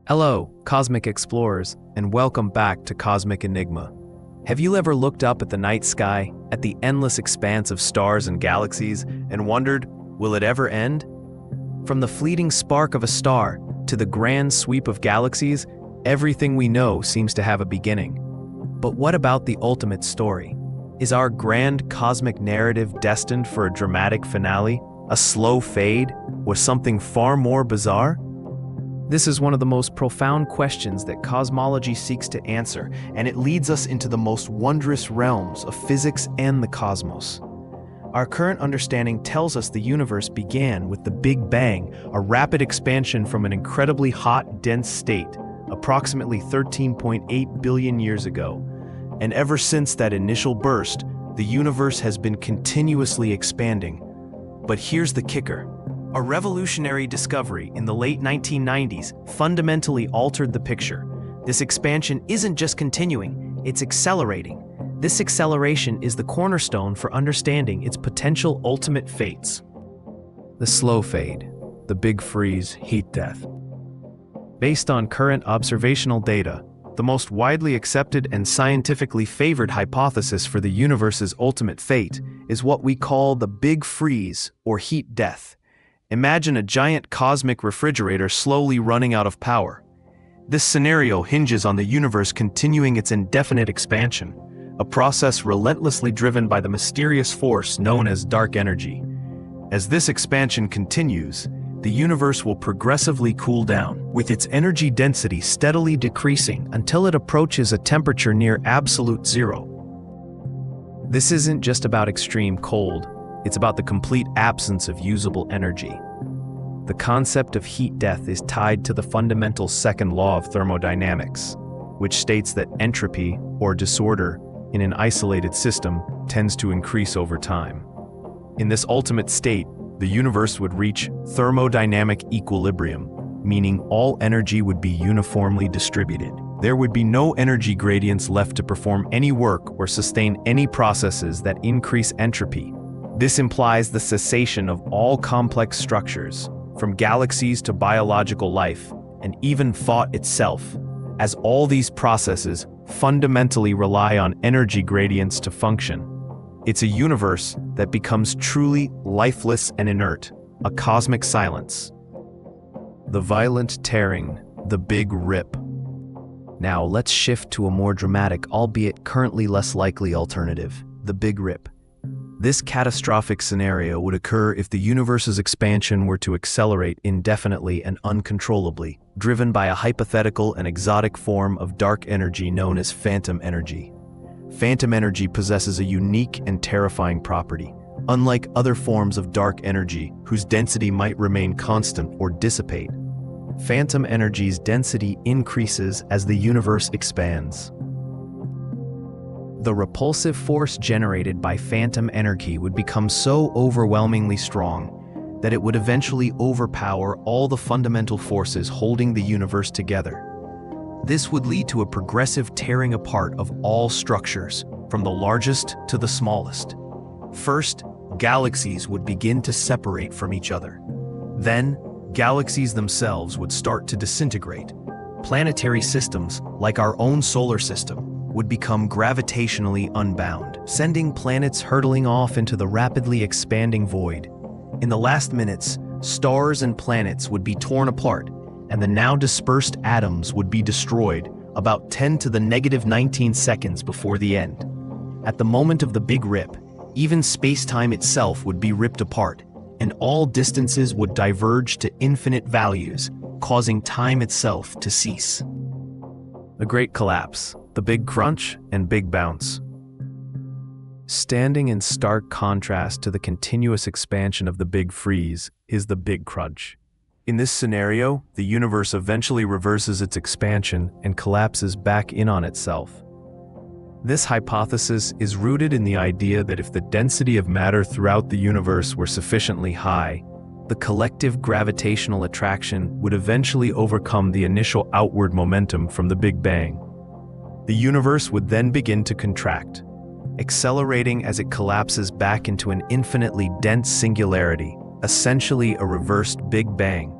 Hello, cosmic explorers, and welcome back to Cosmic Enigma. Have you ever looked up at the night sky, at the endless expanse of stars and galaxies, and wondered, will it ever end? From the fleeting spark of a star to the grand sweep of galaxies, everything we know seems to have a beginning. But what about the ultimate story? Is our grand cosmic narrative destined for a dramatic finale, a slow fade, or something far more bizarre? This is one of the most profound questions that cosmology seeks to answer, and it leads us into the most wondrous realms of physics and the cosmos. Our current understanding tells us the universe began with the Big Bang, a rapid expansion from an incredibly hot, dense state, approximately 13.8 billion years ago. And ever since that initial burst, the universe has been continuously expanding. But here's the kicker. A revolutionary discovery in the late 1990s fundamentally altered the picture. This expansion isn't just continuing, it's accelerating. This acceleration is the cornerstone for understanding its potential ultimate fates. The slow fade, the big freeze, heat death. Based on current observational data, the most widely accepted and scientifically favored hypothesis for the universe's ultimate fate is what we call the big freeze or heat death. Imagine a giant cosmic refrigerator slowly running out of power. This scenario hinges on the universe continuing its indefinite expansion, a process relentlessly driven by the mysterious force known as dark energy. As this expansion continues, the universe will progressively cool down, with its energy density steadily decreasing until it approaches a temperature near absolute zero. This isn't just about extreme cold. It's about the complete absence of usable energy. The concept of heat death is tied to the fundamental second law of thermodynamics, which states that entropy, or disorder, in an isolated system tends to increase over time. In this ultimate state, the universe would reach thermodynamic equilibrium, meaning all energy would be uniformly distributed. There would be no energy gradients left to perform any work or sustain any processes that increase entropy. This implies the cessation of all complex structures, from galaxies to biological life, and even thought itself, as all these processes fundamentally rely on energy gradients to function. It's a universe that becomes truly lifeless and inert, a cosmic silence. The violent tearing, the big rip. Now let's shift to a more dramatic, albeit currently less likely alternative, the big rip. This catastrophic scenario would occur if the universe's expansion were to accelerate indefinitely and uncontrollably, driven by a hypothetical and exotic form of dark energy known as phantom energy. Phantom energy possesses a unique and terrifying property. Unlike other forms of dark energy, whose density might remain constant or dissipate, phantom energy's density increases as the universe expands. The repulsive force generated by phantom energy would become so overwhelmingly strong that it would eventually overpower all the fundamental forces holding the universe together. This would lead to a progressive tearing apart of all structures, from the largest to the smallest. First, galaxies would begin to separate from each other. Then, galaxies themselves would start to disintegrate. Planetary systems, like our own solar system, would become gravitationally unbound, sending planets hurtling off into the rapidly expanding void. In the last minutes, stars and planets would be torn apart, and the now dispersed atoms would be destroyed about 10 to the negative 19 seconds before the end. At the moment of the big rip, even space-time itself would be ripped apart, and all distances would diverge to infinite values, causing time itself to cease. The Great Collapse, the Big Crunch, and Big Bounce. Standing in stark contrast to the continuous expansion of the Big Freeze is the Big Crunch. In this scenario, the universe eventually reverses its expansion and collapses back in on itself. This hypothesis is rooted in the idea that if the density of matter throughout the universe were sufficiently high, the collective gravitational attraction would eventually overcome the initial outward momentum from the Big Bang. The universe would then begin to contract, accelerating as it collapses back into an infinitely dense singularity, essentially a reversed Big Bang.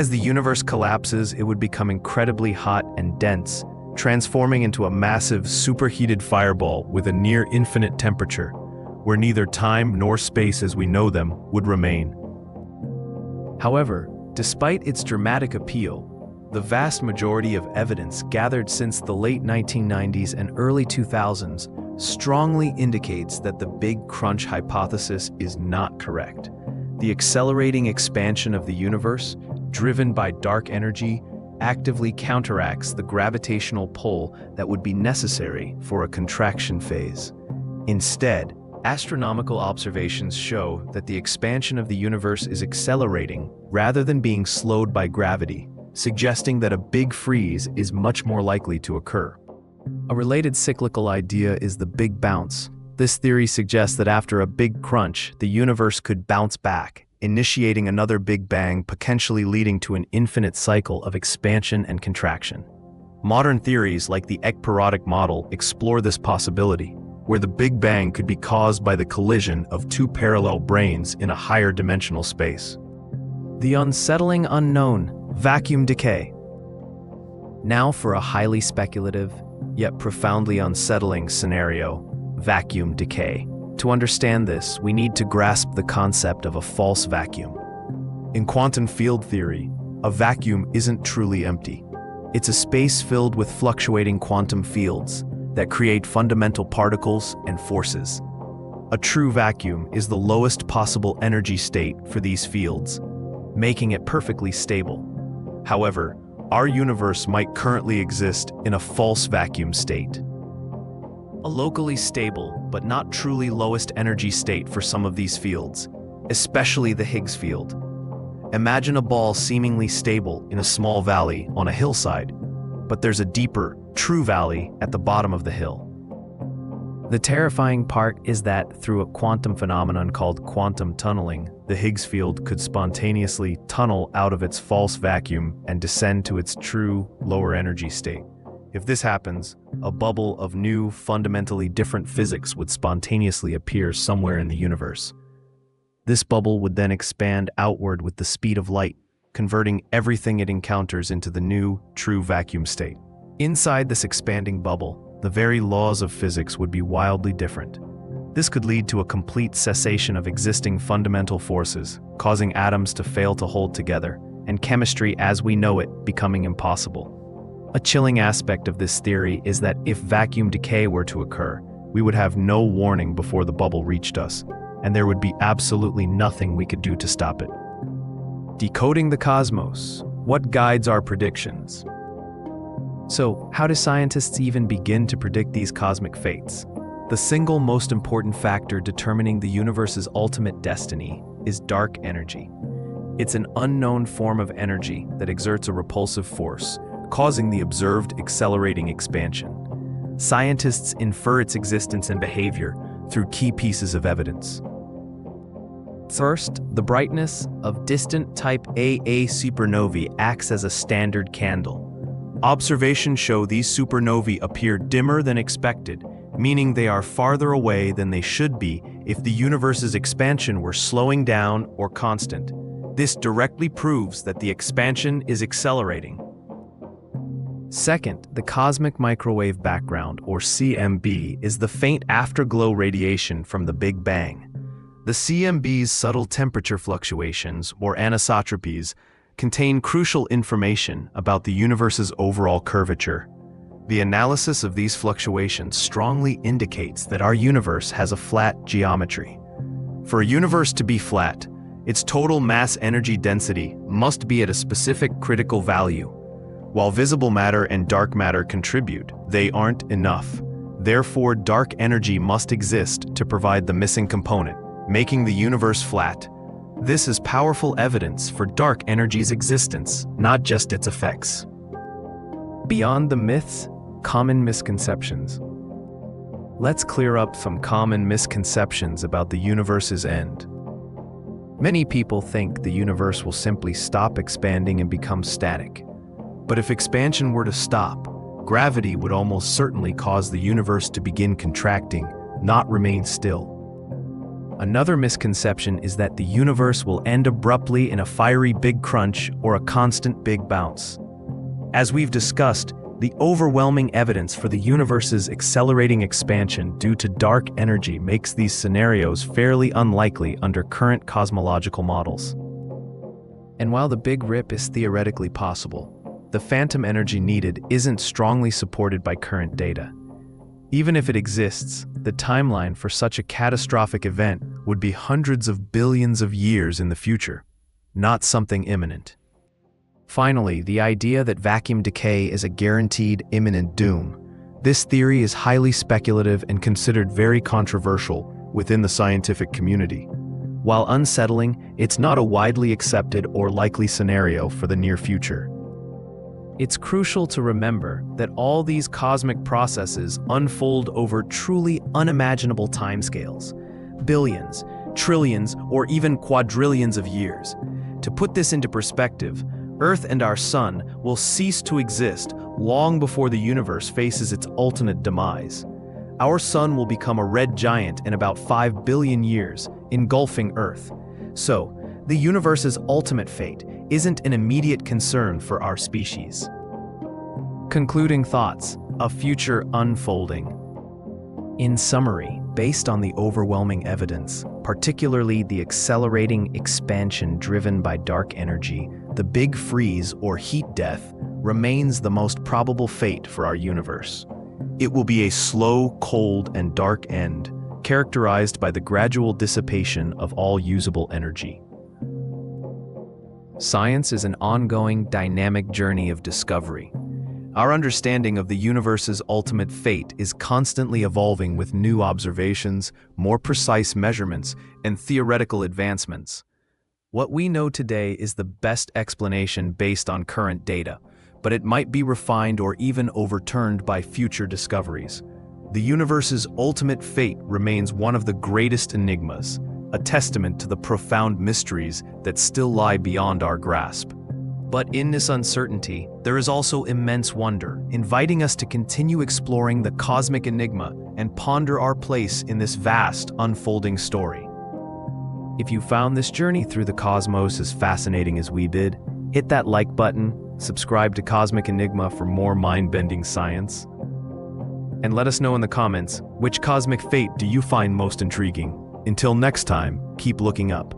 As the universe collapses, it would become incredibly hot and dense, transforming into a massive, superheated fireball with a near-infinite temperature, where neither time nor space as we know them would remain. However, despite its dramatic appeal, the vast majority of evidence gathered since the late 1990s and early 2000s strongly indicates that the Big Crunch hypothesis is not correct. The accelerating expansion of the universe, driven by dark energy, actively counteracts the gravitational pull that would be necessary for a contraction phase. Instead, astronomical observations show that the expansion of the universe is accelerating rather than being slowed by gravity, suggesting that a big freeze is much more likely to occur. A related cyclical idea is the Big Bounce. This theory suggests that after a big crunch, the universe could bounce back, initiating another Big Bang, potentially leading to an infinite cycle of expansion and contraction. Modern theories like the ekpyrotic model explore this possibility, where the Big Bang could be caused by the collision of two parallel branes in a higher dimensional space. The unsettling unknown, vacuum decay. Now for a highly speculative, yet profoundly unsettling scenario, vacuum decay. To understand this, we need to grasp the concept of a false vacuum. In quantum field theory, a vacuum isn't truly empty. It's a space filled with fluctuating quantum fields that create fundamental particles and forces. A true vacuum is the lowest possible energy state for these fields, making it perfectly stable. However, our universe might currently exist in a false vacuum state. A locally stable, but not truly lowest energy state for some of these fields, especially the Higgs field. Imagine a ball seemingly stable in a small valley on a hillside, but there's a deeper, true valley at the bottom of the hill. The terrifying part is that through a quantum phenomenon called quantum tunneling, the Higgs field could spontaneously tunnel out of its false vacuum and descend to its true, lower energy state. If this happens, a bubble of new, fundamentally different physics would spontaneously appear somewhere in the universe. This bubble would then expand outward with the speed of light, converting everything it encounters into the new, true vacuum state. Inside this expanding bubble, the very laws of physics would be wildly different. This could lead to a complete cessation of existing fundamental forces, causing atoms to fail to hold together, and chemistry as we know it becoming impossible. A chilling aspect of this theory is that if vacuum decay were to occur, we would have no warning before the bubble reached us, and there would be absolutely nothing we could do to stop it. Decoding the cosmos. What guides our predictions? So, how do scientists even begin to predict these cosmic fates? The single most important factor determining the universe's ultimate destiny is dark energy. It's an unknown form of energy that exerts a repulsive force, causing the observed accelerating expansion. Scientists infer its existence and behavior through key pieces of evidence. First, the brightness of distant type AA supernovae acts as a standard candle. Observations show these supernovae appear dimmer than expected, meaning they are farther away than they should be if the universe's expansion were slowing down or constant. This directly proves that the expansion is accelerating. Second, the cosmic microwave background, or CMB, is the faint afterglow radiation from the Big Bang. The CMB's subtle temperature fluctuations, or anisotropies, contain crucial information about the universe's overall curvature. The analysis of these fluctuations strongly indicates that our universe has a flat geometry. For a universe to be flat, its total mass energy density must be at a specific critical value. While visible matter and dark matter contribute, they aren't enough. Therefore, dark energy must exist to provide the missing component, making the universe flat. This is powerful evidence for dark energy's existence, not just its effects. Beyond the myths, common misconceptions. Let's clear up some common misconceptions about the universe's end. Many people think the universe will simply stop expanding and become static. But if expansion were to stop, gravity would almost certainly cause the universe to begin contracting, not remain still. Another misconception is that the universe will end abruptly in a fiery big crunch or a constant big bounce. As we've discussed, the overwhelming evidence for the universe's accelerating expansion due to dark energy makes these scenarios fairly unlikely under current cosmological models. And while the Big Rip is theoretically possible, the phantom energy needed isn't strongly supported by current data. Even if it exists, the timeline for such a catastrophic event would be hundreds of billions of years in the future, not something imminent. Finally, the idea that vacuum decay is a guaranteed imminent doom. This theory is highly speculative and considered very controversial within the scientific community. While unsettling, it's not a widely accepted or likely scenario for the near future. It's crucial to remember that all these cosmic processes unfold over truly unimaginable timescales, billions, trillions, or even quadrillions of years. To put this into perspective, Earth and our Sun will cease to exist long before the universe faces its ultimate demise. Our Sun will become a red giant in about 5 billion years, engulfing Earth. So, the universe's ultimate fate isn't an immediate concern for our species. Concluding thoughts: a future unfolding. In summary, based on the overwhelming evidence, particularly the accelerating expansion driven by dark energy, the Big Freeze or heat death remains the most probable fate for our universe. It will be a slow, cold, and dark end, characterized by the gradual dissipation of all usable energy. Science is an ongoing, dynamic journey of discovery. Our understanding of the universe's ultimate fate is constantly evolving with new observations, more precise measurements, and theoretical advancements. What we know today is the best explanation based on current data, but it might be refined or even overturned by future discoveries. The universe's ultimate fate remains one of the greatest enigmas, a testament to the profound mysteries that still lie beyond our grasp. But in this uncertainty, there is also immense wonder, inviting us to continue exploring the cosmic enigma and ponder our place in this vast, unfolding story. If you found this journey through the cosmos as fascinating as we did, hit that like button, subscribe to Cosmic Enigma for more mind-bending science, and let us know in the comments, which cosmic fate do you find most intriguing? Until next time, keep looking up.